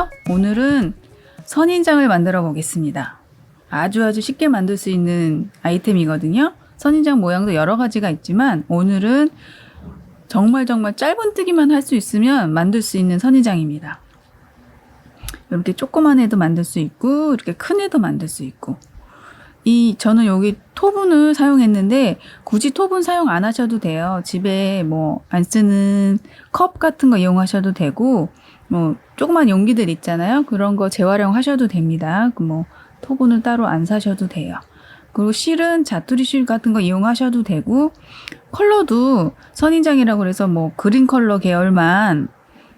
안녕하세요. 오늘은 선인장을 만들어 보겠습니다. 아주 쉽게 만들 수 있는 아이템이거든요. 선인장 모양도 여러 가지가 있지만 오늘은 정말 짧은뜨기만 할 수 있으면 만들 수 있는 선인장입니다. 이렇게 조그만 애도 만들 수 있고 이렇게 큰 애도 만들 수 있고, 저는 여기 토분을 사용했는데 굳이 토분 사용 안 하셔도 돼요. 집에 뭐 안 쓰는 컵 같은 거 이용하셔도 되고, 뭐 조그만 용기들 있잖아요. 그런 거 재활용하셔도 됩니다. 뭐 토분을 따로 안 사셔도 돼요. 그리고 실은 자투리 실 같은 거 이용하셔도 되고, 컬러도 선인장이라고 그래서 뭐 그린 컬러 계열만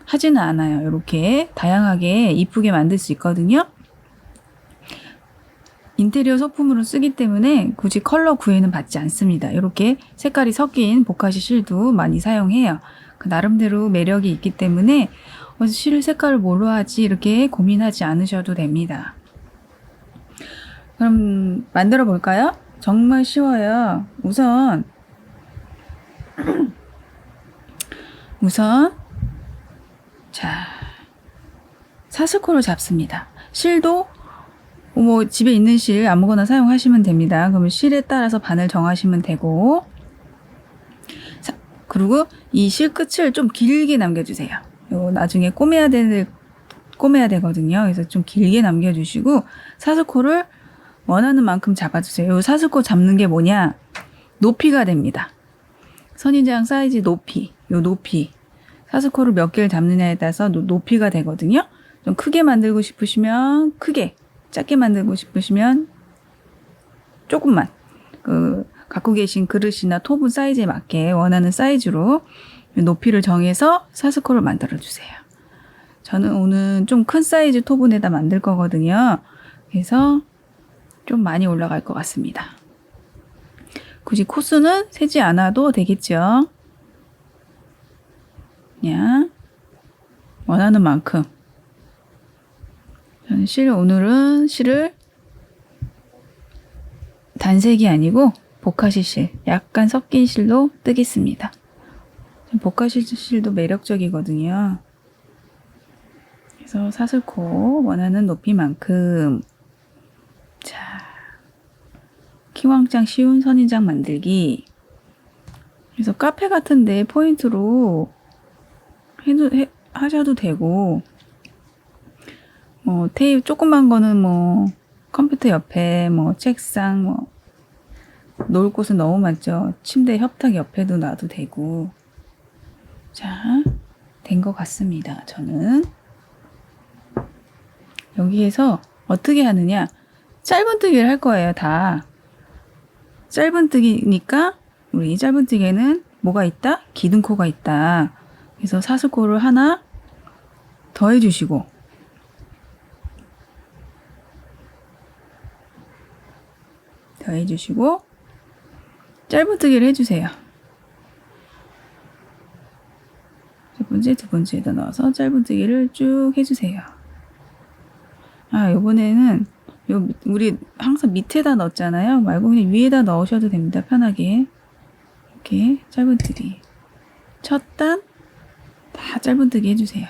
하지는 않아요. 이렇게 다양하게 이쁘게 만들 수 있거든요. 인테리어 소품으로 쓰기 때문에 굳이 컬러 구애는 받지 않습니다. 이렇게 색깔이 섞인 보카시 실도 많이 사용해요. 그 나름대로 매력이 있기 때문에 실 색깔을 뭘로 하지 이렇게 고민하지 않으셔도 됩니다. 그럼 만들어 볼까요? 정말 쉬워요. 우선 자, 사슬코를 잡습니다. 실도 뭐 집에 있는 실 아무거나 사용하시면 됩니다. 그러면 실에 따라서 바늘 정하시면 되고, 자, 그리고 이 실 끝을 좀 길게 남겨주세요. 이거 나중에 꼬매야 되거든요. 그래서 좀 길게 남겨주시고 사슬코를 원하는 만큼 잡아주세요. 이 사슬코 잡는 게 뭐냐? 높이가 됩니다. 선인장 사이즈 높이, 요 높이. 사슬코를 몇 개를 잡느냐에 따라서 높이가 되거든요. 좀 크게 만들고 싶으시면 크게, 작게 만들고 싶으시면 조금만, 갖고 계신 그릇이나 토분 사이즈에 맞게 원하는 사이즈로 높이를 정해서 사슬코를 만들어 주세요. 저는 오늘 좀 큰 사이즈 토분에다 만들 거거든요. 그래서 좀 많이 올라갈 것 같습니다. 굳이 코수는 세지 않아도 되겠죠. 그냥 원하는 만큼. 저는 오늘은 실을 단색이 아니고 보카시 실, 약간 섞인 실로 뜨겠습니다. 보카시 실도 매력적이거든요. 그래서 사슬코 원하는 높이만큼. 자, 키왕짱 쉬운 선인장 만들기. 그래서 카페 같은데 포인트로 하셔도 되고, 뭐 테이프 조그만 거는 뭐 컴퓨터 옆에, 뭐 책상, 뭐 놓을 곳은 너무 많죠. 침대 협탁 옆에도 놔도 되고. 자, 된 것 같습니다. 저는 여기에서 어떻게 하느냐, 짧은뜨기를 할 거예요. 다 짧은뜨기니까 우리 이 짧은뜨기에는 뭐가 있다? 기둥코가 있다. 그래서 사슬코를 하나 더 해주시고, 짧은뜨기를 해주세요. 첫 번째, 두 번째에다 넣어서 짧은뜨기를 쭉 해주세요. 요번에는 우리 항상 밑에다 넣었잖아요. 말고 그냥 위에다 넣으셔도 됩니다. 편하게. 이렇게 짧은뜨기. 첫 단 다 짧은뜨기 해주세요.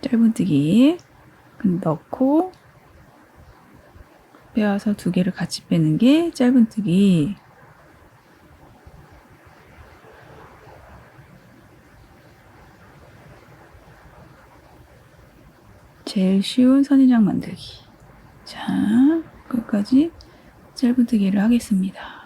짧은뜨기 넣고 빼와서 두 개를 같이 빼는 게 짧은뜨기. 제일 쉬운 선인장 만들기. 자, 끝까지 짧은뜨기를 하겠습니다.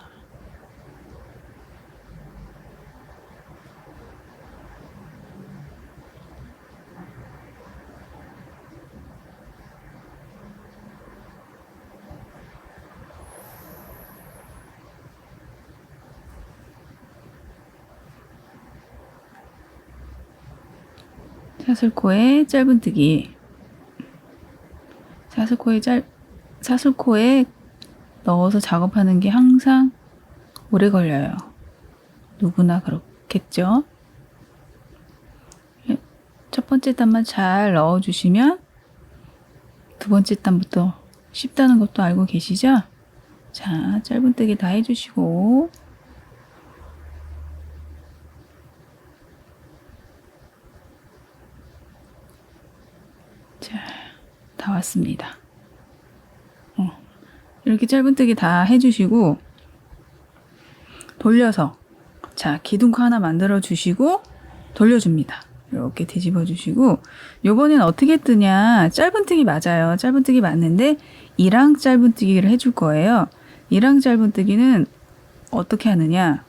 사슬코에 짧은뜨기. 사슬코에 넣어서 작업하는 게 항상 오래 걸려요. 누구나 그렇겠죠? 첫 번째 단만 잘 넣어주시면 두 번째 단부터 쉽다는 것도 알고 계시죠? 자, 짧은뜨기 다 해주시고, 다 왔습니다. 이렇게 짧은뜨기 다 해주시고 돌려서 자 기둥코 하나 만들어 주시고 돌려줍니다. 이렇게 뒤집어 주시고 요번엔 어떻게 뜨냐 짧은뜨기 맞아요. 짧은뜨기 맞는데 이랑 짧은뜨기를 해줄 거예요. 이랑 짧은뜨기는 어떻게 하느냐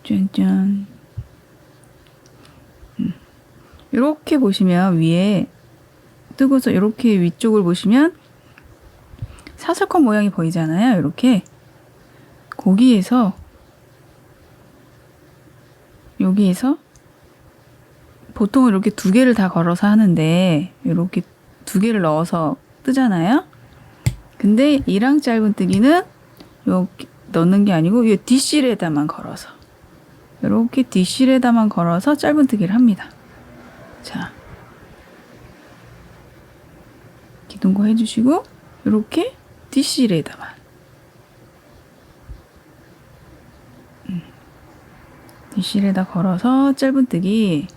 짠짠 이렇게 보시면 위에 뜨고서 이렇게 위쪽을 보시면 사슬컷 모양이 보이잖아요. 이렇게 거기에서 여기에서 보통은 이렇게 두 개를 다 걸어서 하는데 이렇게 두 개를 넣어서 뜨잖아요. 근데 이랑 짧은뜨기는 이렇게 넣는 게 아니고 이 뒷실에다만 걸어서 이렇게 뒷실에다만 걸어서 짧은뜨기를 합니다. 자, 기둥거 해주시고 이렇게 뒷실에다만 뒷실에다 걸어서 짧은뜨기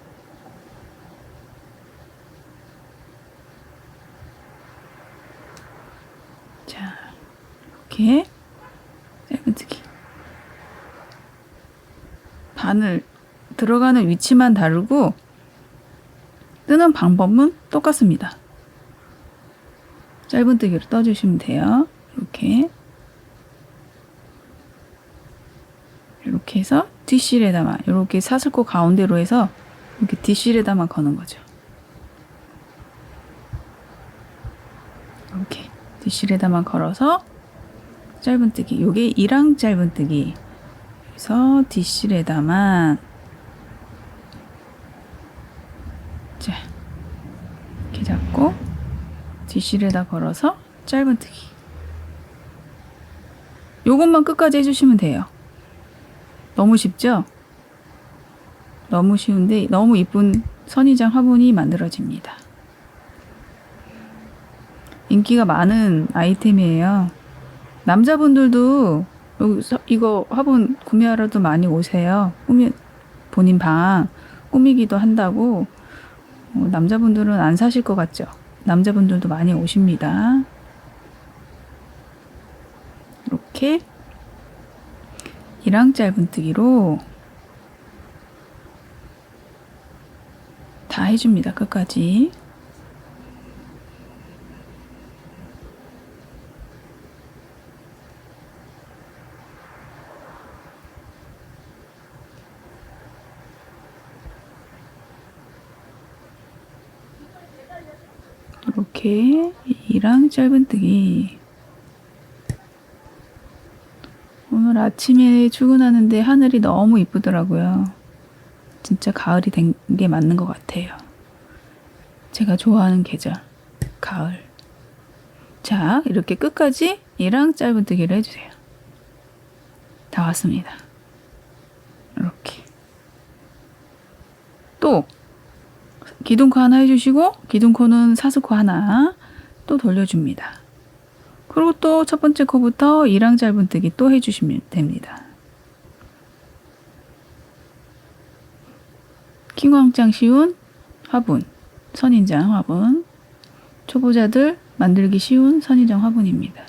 자 이렇게 짧은뜨기 바늘 들어가는 위치만 다르고 뜨는 방법은 똑같습니다. 짧은뜨기로 떠주시면 돼요. 이렇게 해서 뒷실에다만 이렇게 사슬코 가운데로 해서 이렇게 뒷실에다만 거는 거죠. 이렇게 뒷실에다만 걸어서 짧은뜨기 요게 이랑 짧은뜨기 그래서 뒷실에다만 자 이렇게 잡고 뒷실에다 걸어서 짧은뜨기 요것만 끝까지 해주시면 돼요. 너무 쉽죠? 너무 쉬운데 너무 이쁜 선인장 화분이 만들어집니다. 인기가 많은 아이템이에요. 남자분들도 여기서 이거 화분 구매하러도 많이 오세요. 본인 방 꾸미기도 한다고. 남자분들은 안 사실 것 같죠? 남자분들도 많이 오십니다. 이렇게 이랑 짧은뜨기로 다 해줍니다. 끝까지. 이렇게 이랑 짧은뜨기 오늘 아침에 출근하는데 하늘이 너무 이쁘더라고요. 진짜 가을이 된 게 맞는 것 같아요. 제가 좋아하는 계절 가을. 자 이렇게 끝까지 이랑 짧은뜨기를 해주세요. 다 왔습니다. 이렇게 또 기둥코 하나 해주시고 기둥코는 사슬코 하나 또 돌려줍니다. 그리고 또 첫 번째 코부터 이랑 짧은뜨기 또 해주시면 됩니다. 킹왕짱 쉬운 화분, 선인장 화분, 초보자들 만들기 쉬운 선인장 화분입니다.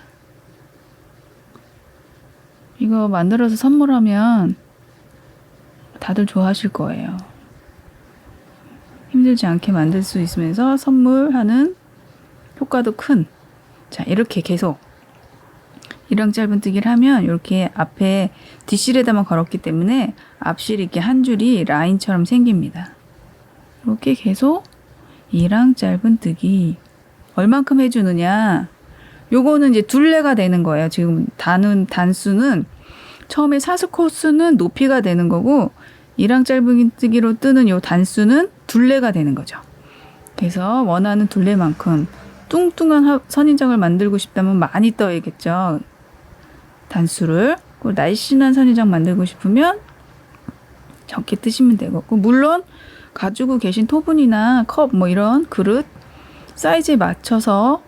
이거 만들어서 선물하면 다들 좋아하실 거예요. 힘들지 않게 만들 수 있으면서 선물하는 효과도 큰. 자, 이렇게 계속 이랑 짧은뜨기를 하면 이렇게 앞에 뒷실에다만 걸었기 때문에 앞실이 이렇게 한 줄이 라인처럼 생깁니다. 이렇게 계속 이랑 짧은뜨기 얼만큼 해주느냐 요거는 이제 둘레가 되는 거예요. 지금 단수는 처음에 사슬코스는 높이가 되는 거고 이랑 짧은뜨기로 뜨는 요 단수는 둘레가 되는 거죠. 그래서 원하는 둘레만큼 뚱뚱한 선인장을 만들고 싶다면 많이 떠야겠죠. 단수를. 날씬한 선인장 만들고 싶으면 적게 뜨시면 되겠고 물론 가지고 계신 토분이나 컵 뭐 이런 그릇 사이즈에 맞춰서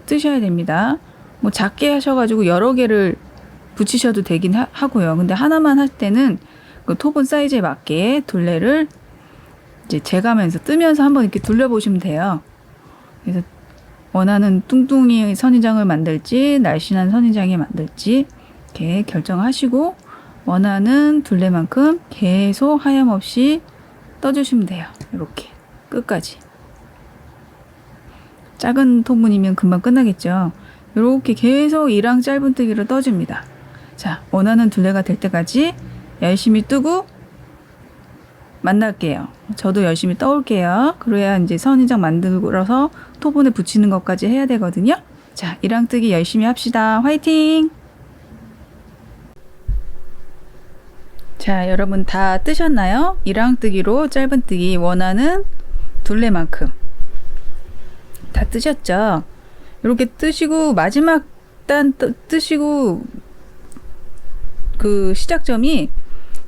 뜨셔야 됩니다. 뭐 작게 하셔가지고 여러 개를 붙이셔도 되긴 하고요. 근데 하나만 할 때는 그 토분 사이즈에 맞게 둘레를 이제 재가면서 뜨면서 한번 이렇게 돌려보시면 돼요. 그래서 원하는 뚱뚱이 선인장을 만들지 날씬한 선인장이 만들지 이렇게 결정하시고 원하는 둘레만큼 계속 하염없이 떠주시면 돼요. 이렇게 끝까지. 작은 토분이면 금방 끝나겠죠. 이렇게 계속 이랑 짧은뜨기로 떠줍니다. 자, 원하는 둘레가 될 때까지 열심히 뜨고 만날게요. 저도 열심히 떠올게요. 그래야 이제 선인장 만들어서 토분에 붙이는 것까지 해야 되거든요. 자, 이랑뜨기 열심히 합시다. 화이팅! 자, 여러분 다 뜨셨나요? 이랑뜨기로 짧은뜨기 원하는 둘레만큼 다 뜨셨죠? 이렇게 뜨시고 마지막 단 뜨시고 그 시작점이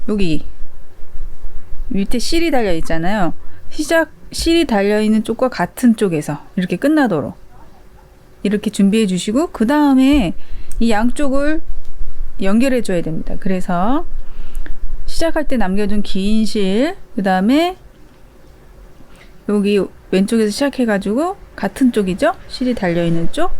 여기 밑에 실이 달려 있잖아요. 실이 달려 있는 쪽과 같은 쪽에서 이렇게 끝나도록 이렇게 준비해 주시고 그 다음에 이 양쪽을 연결해 줘야 됩니다. 그래서 시작할 때 남겨둔 긴 실, 그 다음에 여기 왼쪽에서 시작해 가지고 같은 쪽이죠? 실이 달려 있는 쪽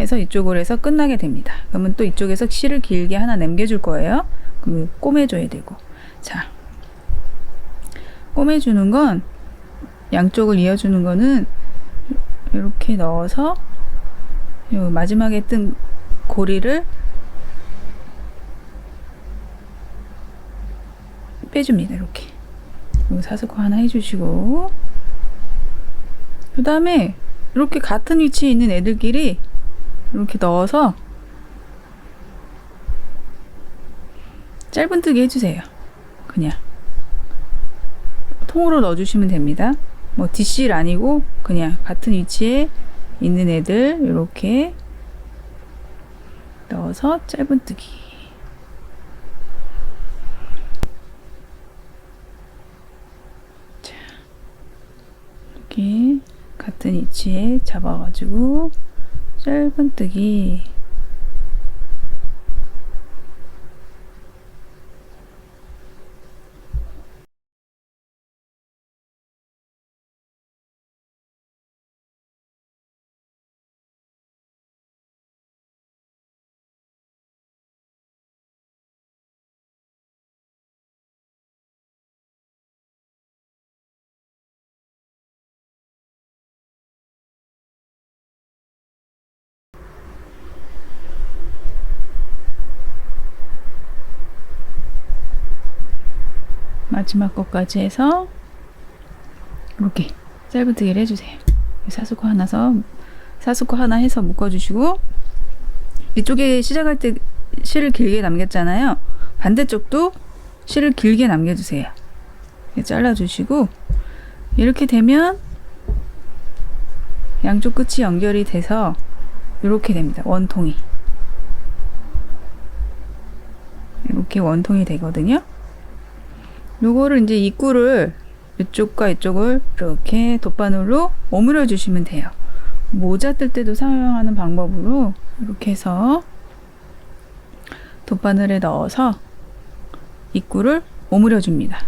해서 이쪽으로 해서 끝나게 됩니다. 그러면 또 이쪽에서 실을 길게 하나 남겨줄 거예요. 그럼 꼬매줘야 되고. 자, 꼬매주는 건 양쪽을 이어주는 거는 이렇게 넣어서 요 마지막에 뜬 고리를 빼줍니다. 이렇게 사슬코 하나 해주시고 그 다음에 이렇게 같은 위치에 있는 애들끼리 이렇게 넣어서 짧은뜨기 해주세요. 그냥 통으로 넣어주시면 됩니다. 뭐 뒷실 아니고 그냥 같은 위치에 있는 애들 이렇게 넣어서 짧은뜨기. 자, 이렇게 같은 위치에 잡아가지고 짧은뜨기. 마지막 것까지 해서 이렇게 짧은뜨기를 해주세요. 사수코 하나 해서 묶어주시고 이쪽에 시작할 때 실을 길게 남겼잖아요. 반대쪽도 실을 길게 남겨주세요. 잘라주시고 이렇게 되면 양쪽 끝이 연결이 돼서 이렇게 됩니다. 원통이 이렇게 원통이 되거든요. 요거를 이제 입구를 이쪽과 이쪽을 이렇게 돗바늘로 오므려 주시면 돼요. 모자 뜰 때도 사용하는 방법으로 이렇게 해서 돗바늘에 넣어서 입구를 오므려 줍니다.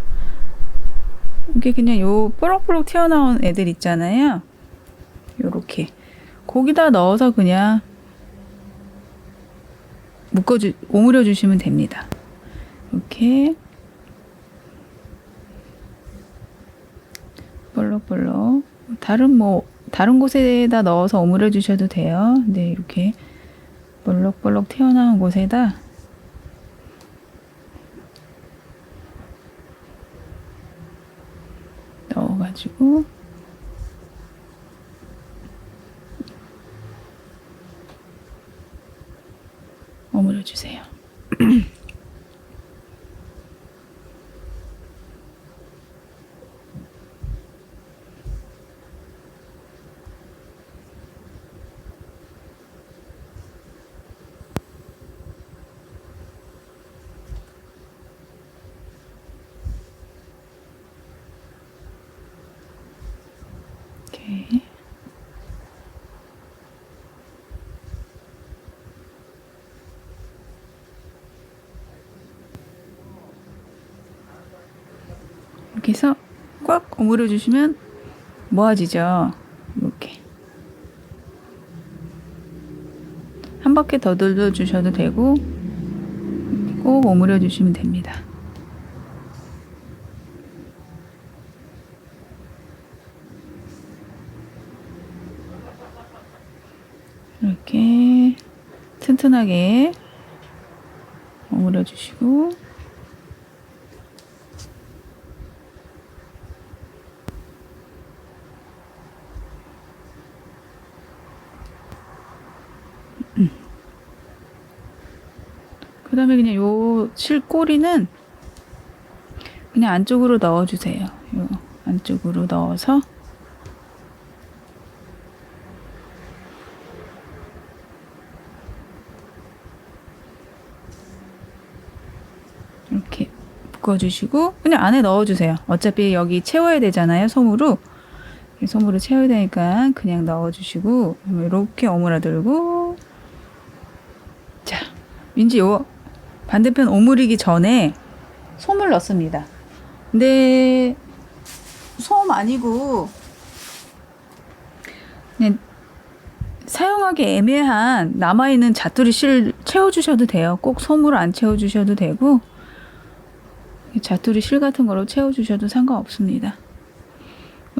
이게 그냥 요 뽀록뽀록 튀어나온 애들 있잖아요. 요렇게 거기다 넣어서 그냥 오므려 주시면 됩니다. 이렇게 볼록볼록 다른 곳에다 넣어서 오므려 주셔도 돼요. 근데 이렇게 볼록볼록 튀어나온 곳에다 넣어가지고 오므려 주세요. 이렇게 이렇게 해서 꽉 오므려 주시면 모아지죠. 이렇게 한 바퀴 더 돌려 주셔도 되고 꼭 오므려 주시면 됩니다. 이렇게 튼튼하게 오므려 주시고 그 다음에 그냥 요 실꼬리는 그냥 안쪽으로 넣어주세요. 요 안쪽으로 넣어서 이렇게 묶어주시고 그냥 안에 넣어주세요. 어차피 여기 채워야 되잖아요. 솜으로 채워야 되니까 그냥 넣어주시고 이렇게 오므라들고 자 왠지 요 반대편 오므리기 전에 솜을 넣습니다. 근데 솜 아니고 그냥 사용하기 애매한 남아있는 자투리 실 채워주셔도 돼요. 꼭 솜으로 안 채워주셔도 되고 자투리 실 같은 거로 채워주셔도 상관없습니다.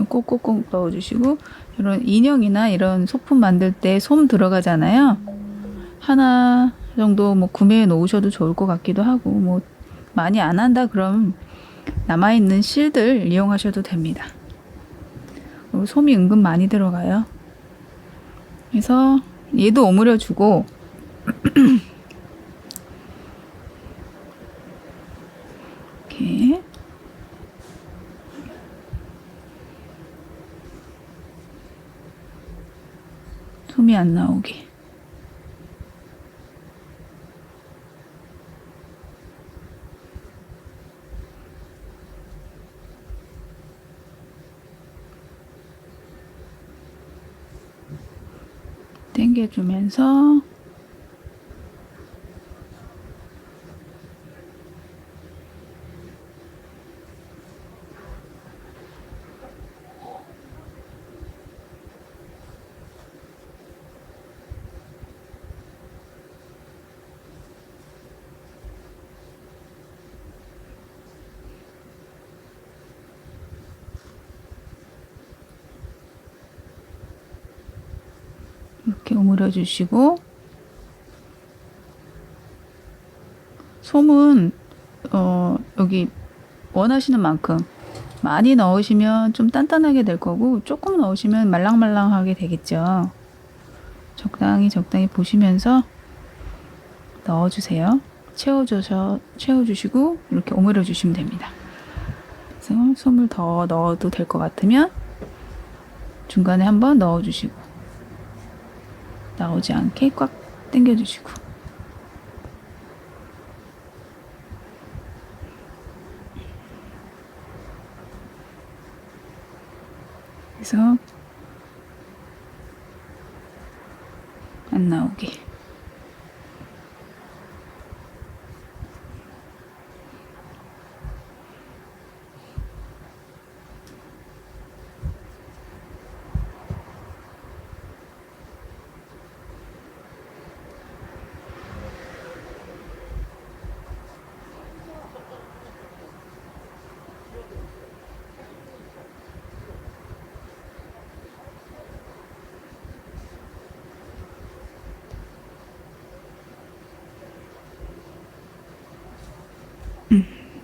꼭꼭꼭 넣어주시고 이런 인형이나 이런 소품 만들 때 솜 들어가잖아요. 하나 정도 뭐 구매해 놓으셔도 좋을 것 같기도 하고 뭐 많이 안 한다 그럼 남아있는 실들 이용하셔도 됩니다. 솜이 은근 많이 들어가요. 그래서 얘도 오므려 주고 이렇게 솜이 안 나오게 당겨주면서 이렇게 오므려 주시고 솜은 여기 원하시는 만큼 많이 넣으시면 좀 단단하게 될 거고 조금 넣으시면 말랑말랑하게 되겠죠. 적당히 보시면서 넣어주세요. 채워주시고 이렇게 오므려 주시면 됩니다. 그래서 솜을 더 넣어도 될 것 같으면 중간에 한번 넣어주시고 나오지 않게 꽉 당겨주시고 그래서 안 나오게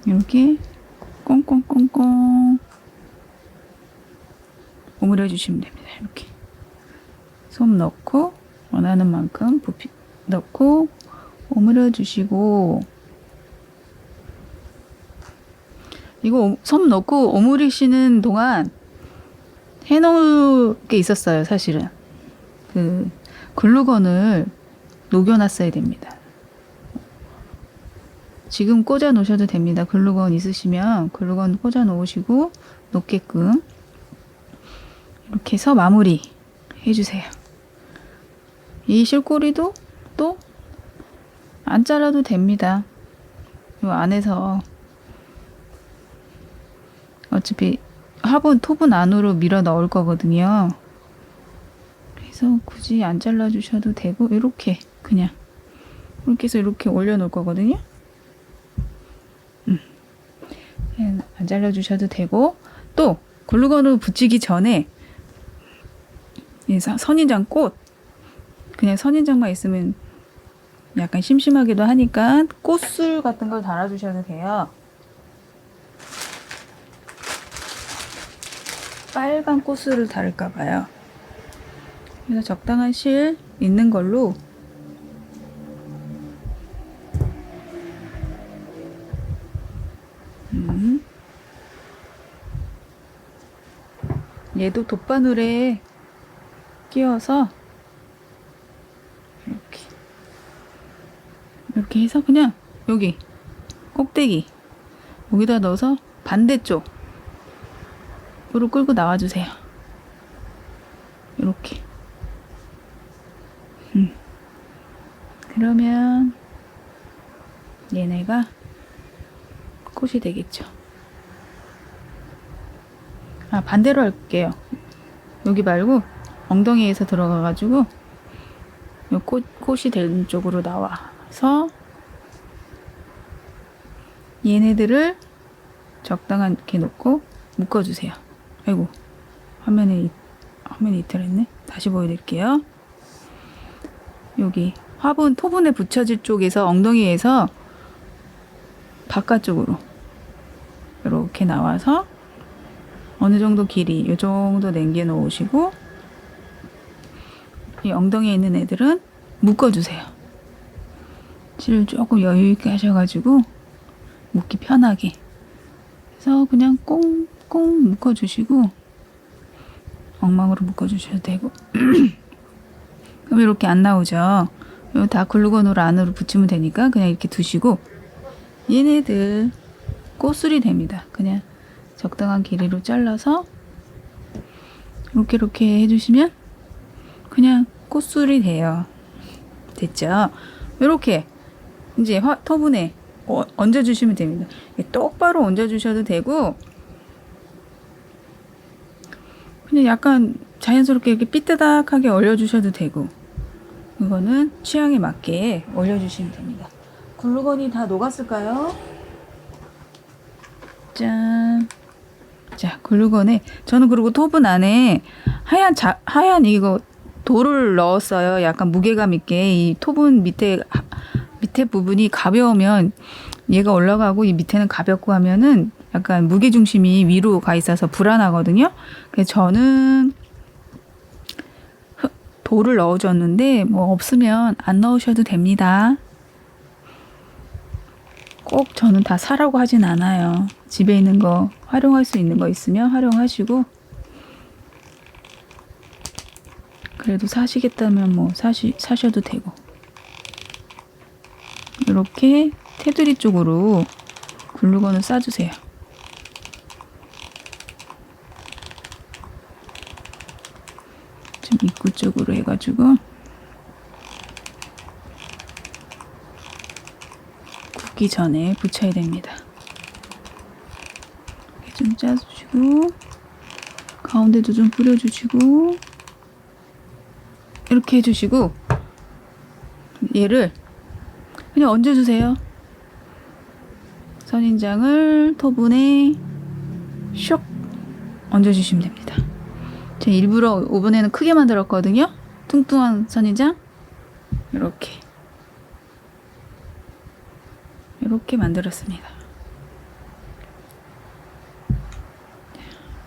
이렇게 꽁꽁꽁꽁 오므려 주시면 됩니다. 이렇게 솜 넣고 원하는 만큼 부피 넣고 오므려 주시고 이거 솜 넣고 오므리시는 동안 해놓을 게 있었어요. 사실은 그 글루건을 녹여놨어야 됩니다. 지금 꽂아 놓으셔도 됩니다. 글루건 있으시면 글루건 꽂아 놓으시고 놓게끔 이렇게 해서 마무리 해주세요. 이 실꼬리도 또 안 잘라도 됩니다. 이 안에서 어차피 화분 토분 안으로 밀어 넣을 거거든요. 그래서 굳이 안 잘라주셔도 되고 이렇게 그냥 이렇게 해서 이렇게 올려놓을 거거든요. 안 잘라주셔도 되고 또 글루건으로 붙이기 전에 이 선인장 꽃 그냥 선인장만 있으면 약간 심심하기도 하니까 꽃술 같은 걸 달아주셔도 돼요. 빨간 꽃술을 달을까봐요. 그래서 적당한 실 있는 걸로 얘도 돗바늘에 끼워서 이렇게 해서 그냥 여기 꼭대기 여기다 넣어서 반대쪽으로 끌고 나와주세요. 이렇게. 그러면 얘네가 꽃이 되겠죠. 아, 반대로 할게요. 여기 말고 엉덩이에서 들어가가지고 요 꽃이 되는 쪽으로 나와서 얘네들을 적당하게 놓고 묶어주세요. 아이고, 화면이 이탈했네. 다시 보여드릴게요. 여기 화분 토분에 붙여질 쪽에서 엉덩이에서 바깥쪽으로 이렇게 나와서 어느 정도 길이 이 정도 남겨 놓으시고 이 엉덩이에 있는 애들은 묶어주세요. 실을 조금 여유 있게 하셔가지고 묶기 편하게. 그래서 그냥 꽁꽁 묶어주시고 엉망으로 묶어주셔도 되고. 그럼 이렇게 안 나오죠. 이거 다 글루건으로 안으로 붙이면 되니까 그냥 이렇게 두시고 얘네들 꽃술이 됩니다. 그냥 적당한 길이로 잘라서 이렇게 해주시면 그냥 꽃술이 돼요. 됐죠? 이렇게 이제 토분에 얹어주시면 됩니다. 똑바로 얹어주셔도 되고 그냥 약간 자연스럽게 이렇게 삐뜨닥하게 올려주셔도 되고 이거는 취향에 맞게 올려주시면 됩니다. 글루건이 다 녹았을까요? 짠. 자, 글루건에 저는 그리고 토분 안에 하얀 이거 돌을 넣었어요. 약간 무게감 있게 이 토분 밑에 부분이 가벼우면 얘가 올라가고 이 밑에는 가볍고 하면은 약간 무게중심이 위로 가 있어서 불안하거든요. 그래서 저는 돌을 넣어줬는데 뭐 없으면 안 넣으셔도 됩니다. 꼭 저는 다 사라고 하진 않아요. 집에 있는 거 활용할 수 있는 거 있으면 활용하시고 그래도 사시겠다면 뭐 사셔도 되고 이렇게 테두리 쪽으로 글루건을 싸주세요. 좀 입구 쪽으로 해가지고 굽기 전에 붙여야 됩니다. 이렇게 좀 짜주시고 가운데도 좀 뿌려주시고 이렇게 해주시고 얘를 그냥 얹어주세요. 선인장을 토분에 쇽 얹어주시면 됩니다. 제가 일부러 오븐에는 크게 만들었거든요. 뚱뚱한 선인장 이렇게 만들었습니다.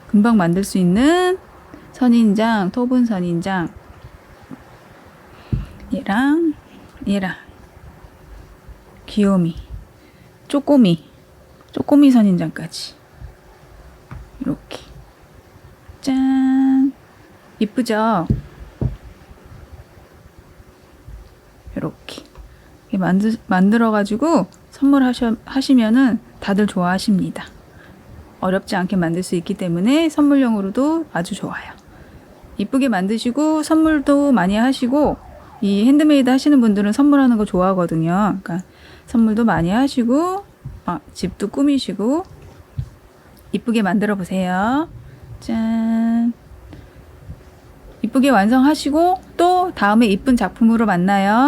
금방 만들 수 있는 선인장, 토분 선인장 얘랑 귀요미, 쪼꼬미 선인장까지 이렇게 짠 이쁘죠? 이렇게 만들어가지고 선물하시면은 다들 좋아하십니다. 어렵지 않게 만들 수 있기 때문에 선물용으로도 아주 좋아요. 이쁘게 만드시고 선물도 많이 하시고 이 핸드메이드 하시는 분들은 선물하는 거 좋아하거든요. 그러니까 선물도 많이 하시고 집도 꾸미시고 이쁘게 만들어 보세요. 짠. 이쁘게 완성하시고 또 다음에 이쁜 작품으로 만나요.